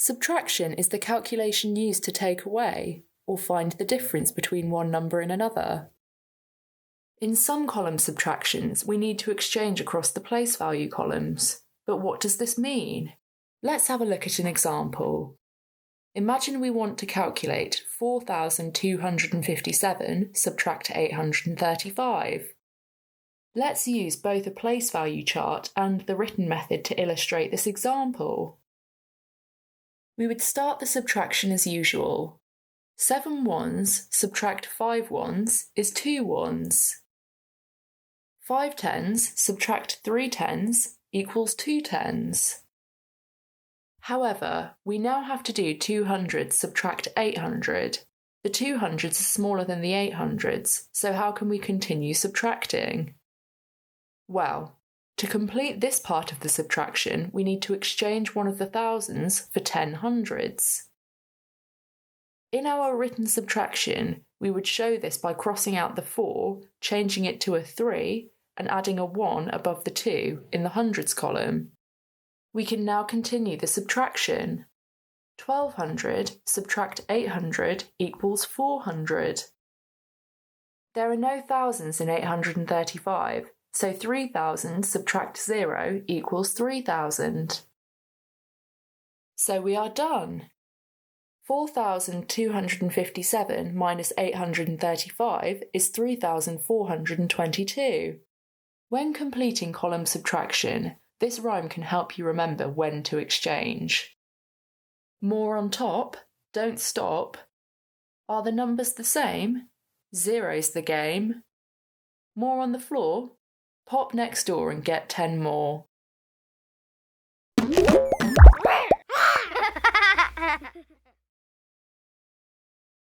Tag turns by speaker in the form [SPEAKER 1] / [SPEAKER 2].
[SPEAKER 1] Subtraction is the calculation used to take away or find the difference between one number and another. In some column subtractions, we need to exchange across the place value columns. But what does this mean? Let's have a look at an example. Imagine we want to calculate 4,257 subtract 835. Let's use both a place value chart and the written method to illustrate this example. We would start the subtraction as usual. 7 ones subtract 5 ones is 2 ones. 5 tens subtract 3 tens equals 2 tens. However, we now have to do 200 subtract 800. The 200s are smaller than the 800s, so how can we continue subtracting? Well, to complete this part of the subtraction, we need to exchange one of the thousands for 10 hundreds. In our written subtraction, we would show this by crossing out the 4, changing it to a 3, and adding a 1 above the 2 in the hundreds column. We can now continue the subtraction. 1200 subtract 800 equals 400. There are no thousands in 835, so 3000 subtract 0 equals 3000. So we are done. 4,257 minus 835 is 3,422. When completing column subtraction, this rhyme can help you remember when to exchange. More on top, don't stop. Are the numbers the same? Zero's the game. More on the floor? Pop next door and get 10 more.